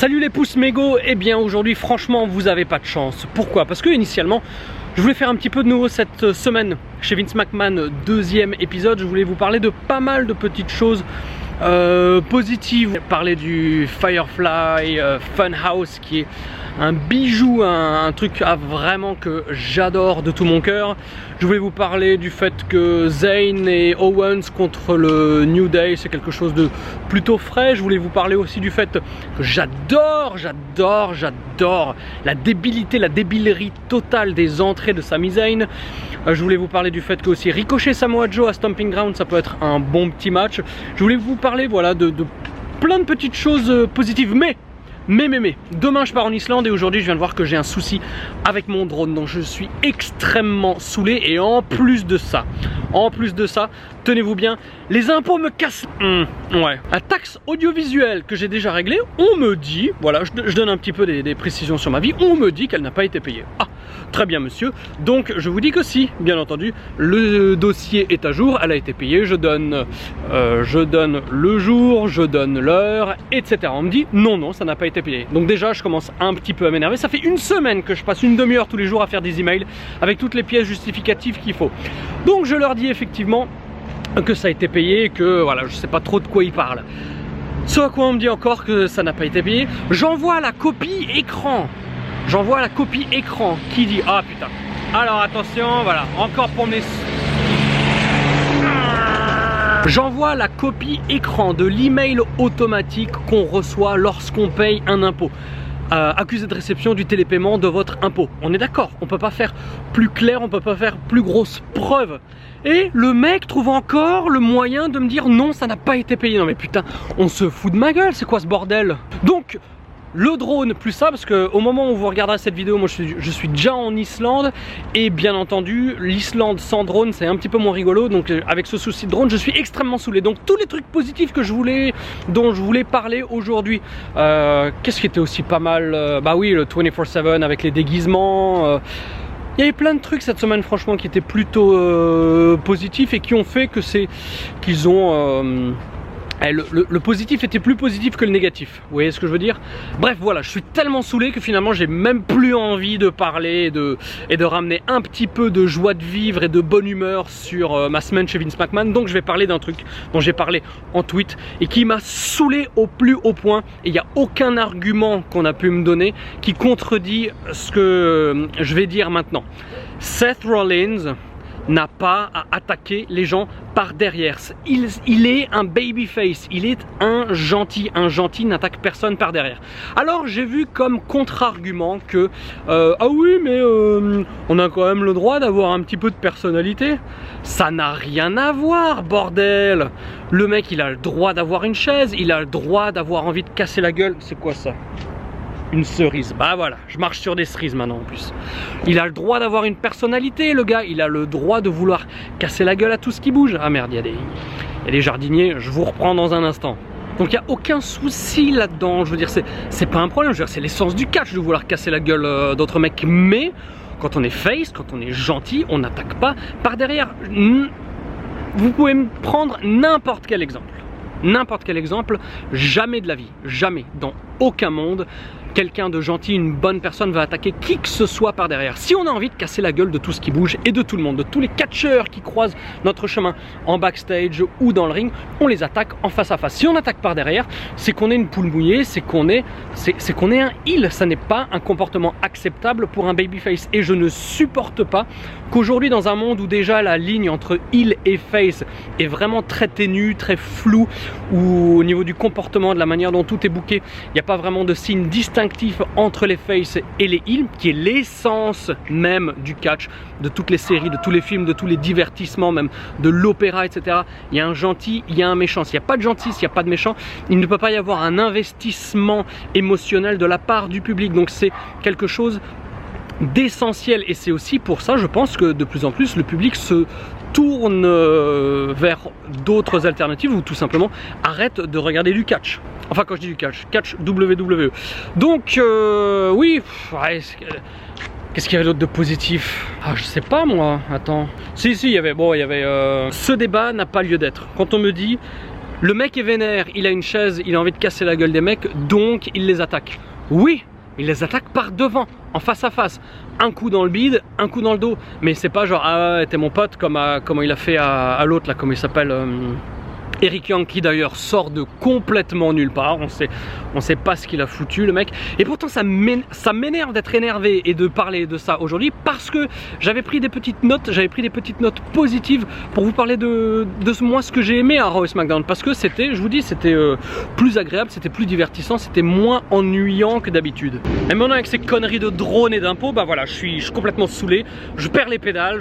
Salut les pouces mégots. Eh bien aujourd'hui franchement vous avez pas de chance. Pourquoi? Parce que initialement je voulais faire un petit peu de nouveau cette semaine chez Vince McMahon, deuxième épisode. Je voulais vous parler de pas mal de petites choses positives. Parler du Firefly Funhouse qui est un bijou, un truc vraiment que j'adore de tout mon cœur. Je voulais vous parler du fait que Zayn et Owens contre le New Day, c'est quelque chose de plutôt frais. Je voulais vous parler aussi du fait que j'adore la débilité, la débilerie totale des entrées de Sami Zayn. Je voulais vous parler du fait que aussi Ricochet Samoa Joe à Stomping Ground, ça peut être un bon petit match. Je voulais vous parler voilà, de plein de petites choses positives, mais demain je pars en Islande et aujourd'hui je viens de voir que j'ai un souci avec mon drone, donc je suis extrêmement saoulé. Et en plus de ça, tenez-vous bien, les impôts me cassent. Ouais, la taxe audiovisuelle que j'ai déjà réglée, on me dit, voilà, je donne un petit peu des précisions sur ma vie, on me dit qu'elle n'a pas été payée. Ah, très bien monsieur, donc je vous dis que si, bien entendu, le dossier est à jour, elle a été payée, je donne le jour, je donne l'heure, etc. On me dit non, ça n'a pas été payé. Donc déjà je commence un petit peu à m'énerver. Ça fait une semaine que je passe une demi-heure tous les jours à faire des emails avec toutes les pièces justificatives qu'il faut. Donc je leur dis effectivement que ça a été payé, que voilà, je sais pas trop de quoi ils parlent. Ce à quoi on me dit encore que ça n'a pas été payé. J'envoie la copie écran. J'envoie la copie écran qui dit ah putain. Alors attention, voilà, encore pour mes... J'envoie la copie écran de l'email automatique qu'on reçoit lorsqu'on paye un impôt. Accusé de réception du télépaiement de votre impôt. On est d'accord, on peut pas faire plus clair, on peut pas faire plus grosse preuve. Et le mec trouve encore le moyen de me dire non, ça n'a pas été payé. Non mais putain, on se fout de ma gueule, c'est quoi ce bordel? Donc le drone plus ça, parce que au moment où vous regarderez cette vidéo, moi je suis déjà en Islande et bien entendu l'Islande sans drone c'est un petit peu moins rigolo. Donc avec ce souci de drone je suis extrêmement saoulé. Donc tous les trucs positifs dont je voulais parler aujourd'hui, qu'est-ce qui était aussi pas mal, bah oui, le 24/7 avec les déguisements. Il y avait plein de trucs cette semaine franchement qui étaient plutôt positifs et qui ont fait que qu'ils ont le positif était plus positif que le négatif, vous voyez ce que je veux dire? Bref voilà, je suis tellement saoulé que finalement j'ai même plus envie de parler et de ramener un petit peu de joie de vivre et de bonne humeur sur ma semaine chez Vince McMahon. Donc je vais parler d'un truc dont j'ai parlé en tweet et qui m'a saoulé au plus haut point. Et il n'y a aucun argument qu'on a pu me donner qui contredit ce que je vais dire maintenant. Seth Rollins n'a pas à attaquer les gens par derrière. Il est un babyface, il est un gentil n'attaque personne par derrière. Alors j'ai vu comme contre-argument que ah oui mais on a quand même le droit d'avoir un petit peu de personnalité. Ça n'a rien à voir bordel. Le mec il a le droit d'avoir une chaise, il a le droit d'avoir envie de casser la gueule. C'est quoi ça? Une cerise, bah voilà, je marche sur des cerises maintenant en plus. Il a le droit d'avoir une personnalité, le gars, il a le droit de vouloir casser la gueule à tout ce qui bouge. Ah merde, il y a des jardiniers, je vous reprends dans un instant. Donc il n'y a aucun souci là-dedans, je veux dire, c'est pas un problème, je veux dire, c'est l'essence du catch de vouloir casser la gueule d'autres mecs, mais quand on est face, quand on est gentil, on n'attaque pas par derrière. Vous pouvez me prendre n'importe quel exemple, jamais de la vie, jamais, dans aucun monde, quelqu'un de gentil, une bonne personne va attaquer qui que ce soit par derrière. Si on a envie de casser la gueule de tout ce qui bouge et de tout le monde, de tous les catcheurs qui croisent notre chemin en backstage ou dans le ring, on les attaque en face à face. Si on attaque par derrière, c'est qu'on est une poule mouillée, c'est qu'on est un heel. Ça n'est pas un comportement acceptable pour un babyface. Et je ne supporte pas qu'aujourd'hui, dans un monde où déjà la ligne entre heel et face est vraiment très ténue, très floue, où au niveau du comportement, de la manière dont tout est booké, il n'y a pas vraiment de signe distinctif entre les faces et les heels, qui est l'essence même du catch, de toutes les séries, de tous les films, de tous les divertissements, même de l'opéra, etc. Il y a un gentil, il y a un méchant. S'il n'y a pas de gentil, s'il n'y a pas de méchant, il ne peut pas y avoir un investissement émotionnel de la part du public. Donc c'est quelque chose d'essentiel et c'est aussi pour ça, je pense, que de plus en plus le public se tourne vers d'autres alternatives ou tout simplement arrête de regarder du catch. Enfin quand je dis du catch, catch WWE. Donc oui, ouais, qu'est-ce qu'il y avait d'autre de positif? Ah je sais pas moi, attends. Si il y avait, ce débat n'a pas lieu d'être. Quand on me dit Le mec est vénère, il a une chaise, il a envie de casser la gueule des mecs, donc il les attaque. Oui, il les attaque par devant, en face à face. Un coup dans le bide, un coup dans le dos. Mais c'est pas genre, ah ouais, t'es mon pote, comme il a fait à l'autre, là, comment il s'appelle Eric Young, qui d'ailleurs sort de complètement nulle part. On sait pas ce qu'il a foutu, le mec. Et pourtant ça m'énerve d'être énervé et de parler de ça aujourd'hui, parce que j'avais pris des petites notes, positives pour vous parler de moi, ce que j'ai aimé à Raw et SmackDown, parce que c'était, je vous dis, c'était plus agréable, c'était plus divertissant, c'était moins ennuyant que d'habitude. Et maintenant avec ces conneries de drone et d'impôts, bah voilà, je suis complètement saoulé, je perds les pédales,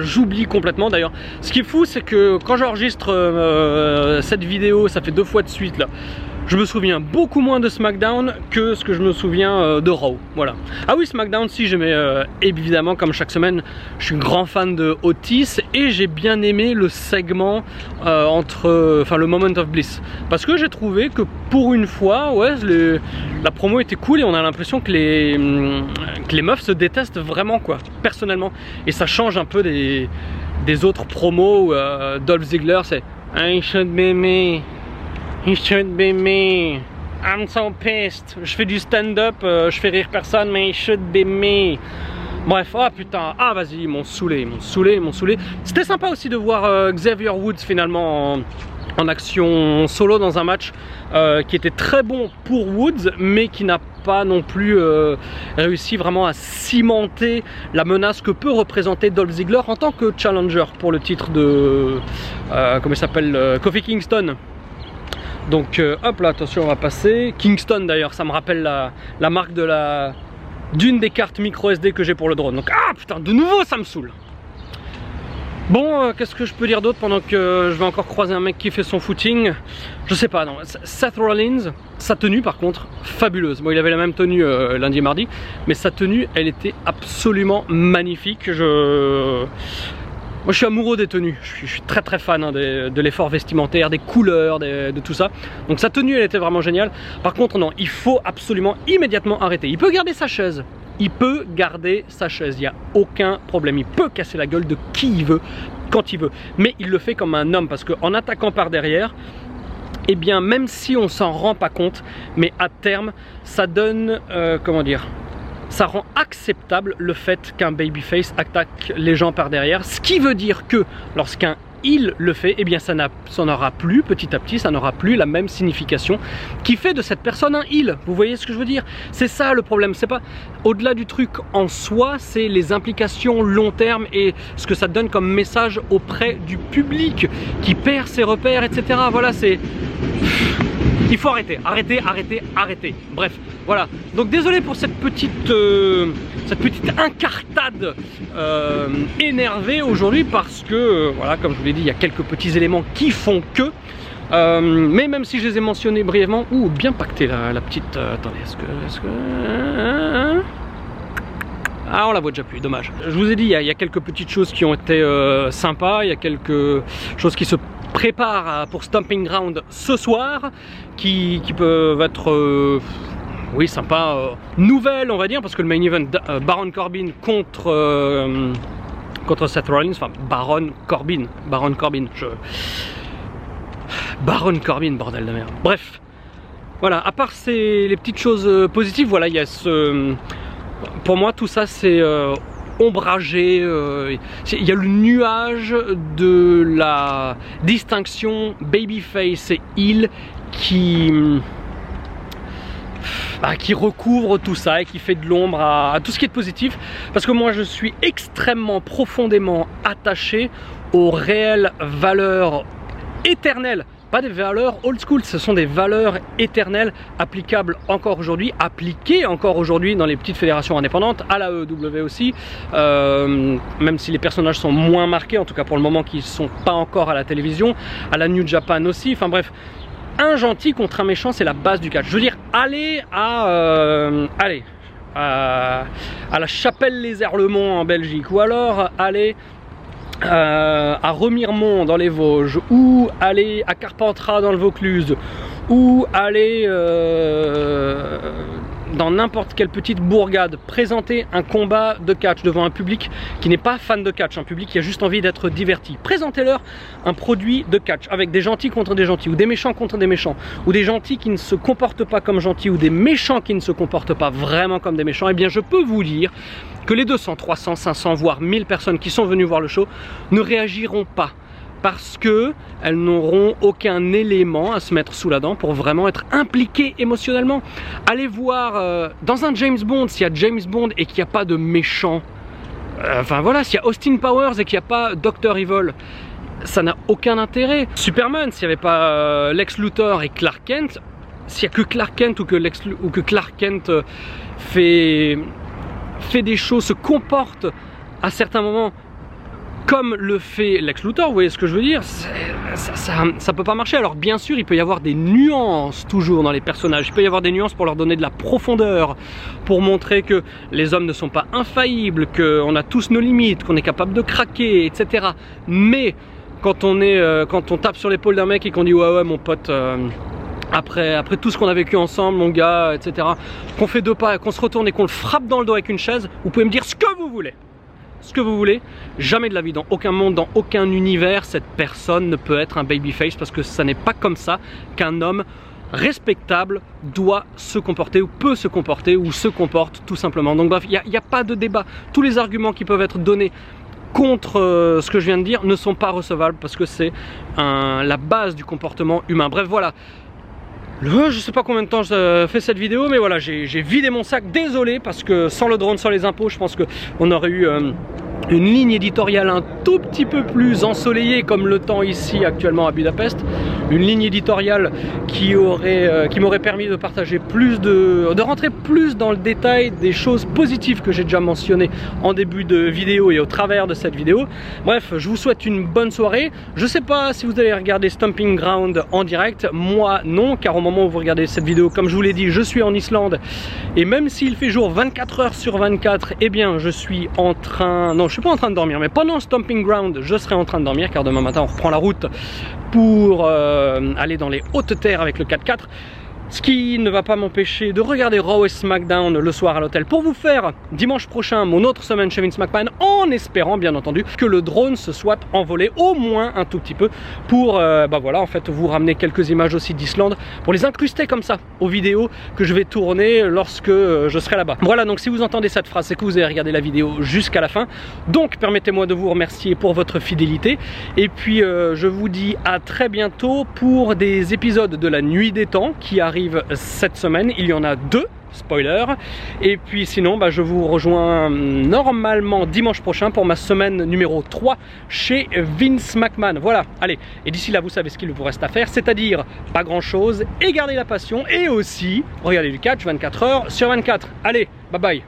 j'oublie complètement. D'ailleurs, ce qui est fou, c'est que quand j'enregistre cette vidéo, ça fait 2 fois de suite là, je me souviens beaucoup moins de SmackDown que ce que je me souviens de Raw. Voilà. Ah oui, SmackDown, si j'aimais évidemment, comme chaque semaine, je suis grand fan de Otis et j'ai bien aimé le segment le Moment of Bliss, parce que j'ai trouvé que pour une fois, ouais, la promo était cool et on a l'impression que les meufs se détestent vraiment, quoi, personnellement, et ça change un peu des autres promos où Dolph Ziggler c'est I should be me. It should be me. I'm so pissed. Je fais du stand-up, je fais rire personne, mais it should be me. Bref, ah putain, ah vas-y, ils m'ont saoulé. C'était sympa aussi de voir Xavier Woods finalement en action solo dans un match qui était très bon pour Woods, mais qui n'a pas non plus réussi vraiment à cimenter la menace que peut représenter Dolph Ziggler en tant que challenger pour le titre de comment il s'appelle, Kofi Kingston. Donc hop là, attention, on va passer. Kingston d'ailleurs, ça me rappelle la marque d'une des cartes micro SD que j'ai pour le drone. Donc ah putain, de nouveau ça me saoule. Bon, qu'est-ce que je peux dire d'autre pendant que je vais encore croiser un mec qui fait son footing? Je sais pas, non. Seth Rollins, sa tenue par contre, fabuleuse. Bon, il avait la même tenue lundi et mardi, mais sa tenue, elle était absolument magnifique. Moi je suis amoureux des tenues, je suis très très fan hein, de l'effort vestimentaire, des couleurs, de tout ça. Donc sa tenue elle était vraiment géniale. Par contre non, il faut absolument immédiatement arrêter. Il peut garder sa chaise, il n'y a aucun problème. Il peut casser la gueule de qui il veut, quand il veut. Mais il le fait comme un homme, parce qu'en attaquant par derrière, eh bien même si on s'en rend pas compte, mais à terme ça donne, comment dire, ça rend acceptable le fait qu'un babyface attaque les gens par derrière, ce qui veut dire que lorsqu'un heel le fait, eh bien ça n'aura plus, petit à petit, ça n'aura plus la même signification qui fait de cette personne un heel. Vous voyez ce que je veux dire? C'est ça le problème, c'est pas au-delà du truc en soi, c'est les implications long terme et ce que ça donne comme message auprès du public qui perd ses repères, etc. Voilà, c'est... Il faut arrêter. Bref, voilà. Donc désolé pour cette petite incartade énervée aujourd'hui, parce que voilà, comme je vous l'ai dit, il y a quelques petits éléments qui font que. Mais même si je les ai mentionnés brièvement, bien pacté la petite. Attendez, est-ce que ah, on la voit déjà plus, dommage. Je vous ai dit, il y a quelques petites choses qui ont été sympas, il y a quelques choses qui se préparent pour Stomping Ground ce soir, qui peuvent être oui, sympa, nouvelle on va dire, parce que le main event Baron Corbin contre Seth Rollins, enfin Baron Corbin, bordel de merde. Bref, voilà, à part les petites choses positives, voilà, il y a pour moi tout ça c'est ombragé, il y a le nuage de la distinction babyface et heel qui recouvre tout ça et qui fait de l'ombre à tout ce qui est positif, parce que moi je suis extrêmement profondément attaché aux réelles valeurs éternelles, pas des valeurs old school, ce sont des valeurs éternelles applicables encore aujourd'hui, appliquées encore aujourd'hui dans les petites fédérations indépendantes, à la EW aussi, même si les personnages sont moins marqués, en tout cas pour le moment qui ne sont pas encore à la télévision, à la New Japan aussi, enfin bref. Un gentil contre un méchant, c'est la base du catch. Je veux dire, allez à la Chapelle-les-Herlemont en Belgique, ou alors allez à Remiremont dans les Vosges, ou aller à Carpentras dans le Vaucluse, ou aller dans n'importe quelle petite bourgade, présentez un combat de catch devant un public qui n'est pas fan de catch, un public qui a juste envie d'être diverti. Présentez-leur un produit de catch avec des gentils contre des gentils, ou des méchants contre des méchants, ou des gentils qui ne se comportent pas comme gentils, ou des méchants qui ne se comportent pas vraiment comme des méchants. Eh bien, je peux vous dire que les 200, 300, 500, voire 1000 personnes qui sont venues voir le show ne réagiront pas, parce que elles n'auront aucun élément à se mettre sous la dent pour vraiment être impliquées émotionnellement. Allez voir dans un James Bond, s'il y a James Bond et qu'il n'y a pas de méchant, enfin voilà, s'il y a Austin Powers et qu'il n'y a pas Dr. Evil, ça n'a aucun intérêt. Superman, s'il n'y avait pas Lex Luthor et Clark Kent, s'il n'y a que Clark Kent ou que Clark Kent fait des choses, se comporte à certains moments comme le fait Lex Luthor, vous voyez ce que je veux dire, ça peut pas marcher. Alors bien sûr, il peut y avoir des nuances toujours dans les personnages, il peut y avoir des nuances pour leur donner de la profondeur, pour montrer que les hommes ne sont pas infaillibles, qu'on a tous nos limites, qu'on est capable de craquer, etc. Mais quand on tape sur l'épaule d'un mec et qu'on dit ouais mon pote, après tout ce qu'on a vécu ensemble, mon gars, etc., qu'on fait 2 pas, qu'on se retourne et qu'on le frappe dans le dos avec une chaise, vous pouvez me dire ce que vous voulez. Ce que vous voulez, jamais de la vie, dans aucun monde, dans aucun univers, cette personne ne peut être un babyface, parce que ça n'est pas comme ça qu'un homme respectable doit se comporter, ou peut se comporter, ou se comporte tout simplement. Donc bref, il n'y a pas de débat. Tous les arguments qui peuvent être donnés contre ce que je viens de dire ne sont pas recevables, parce que c'est la base du comportement humain. Bref, voilà. Je sais pas combien de temps je fais cette vidéo, mais voilà, j'ai vidé mon sac. Désolé, parce que sans le drone, sans les impôts, je pense qu'on aurait eu une ligne éditoriale un tout petit peu plus ensoleillée, comme le temps ici actuellement à Budapest. Une ligne éditoriale qui m'aurait permis de partager plus de rentrer plus dans le détail des choses positives que j'ai déjà mentionnées en début de vidéo et au travers de cette vidéo. Bref, je vous souhaite une bonne soirée. Je sais pas si vous allez regarder Stomping Ground en direct. Moi non, car au moment où vous regardez cette vidéo, comme je vous l'ai dit, je suis en Islande, et même s'il fait jour 24 heures sur 24, eh bien je suis en train, non je suis pas en train de dormir, mais pendant Stomping Ground je serai en train de dormir, car demain matin on reprend la route pour aller dans les hautes terres avec le 4x4, ce qui ne va pas m'empêcher de regarder Raw et SmackDown le soir à l'hôtel, pour vous faire dimanche prochain mon autre semaine chez Vince McMahon, en espérant bien entendu que le drone se soit envolé au moins un tout petit peu, pour bah voilà, en fait vous ramener quelques images aussi d'Islande, pour les incruster comme ça aux vidéos que je vais tourner lorsque je serai là-bas. Voilà, donc si vous entendez cette phrase, c'est que vous avez regardé la vidéo jusqu'à la fin, donc permettez-moi de vous remercier pour votre fidélité, et puis je vous dis à très bientôt pour des épisodes de la Nuit des Temps qui arrivent cette semaine. Il y en a 2, spoiler, et puis sinon bah, je vous rejoins normalement dimanche prochain pour ma semaine numéro 3 chez Vince McMahon. Voilà, allez, et d'ici là vous savez ce qu'il vous reste à faire, c'est-à-dire pas grand chose, et garder la passion, et aussi regarder du catch 24 heures sur 24. Allez, bye bye.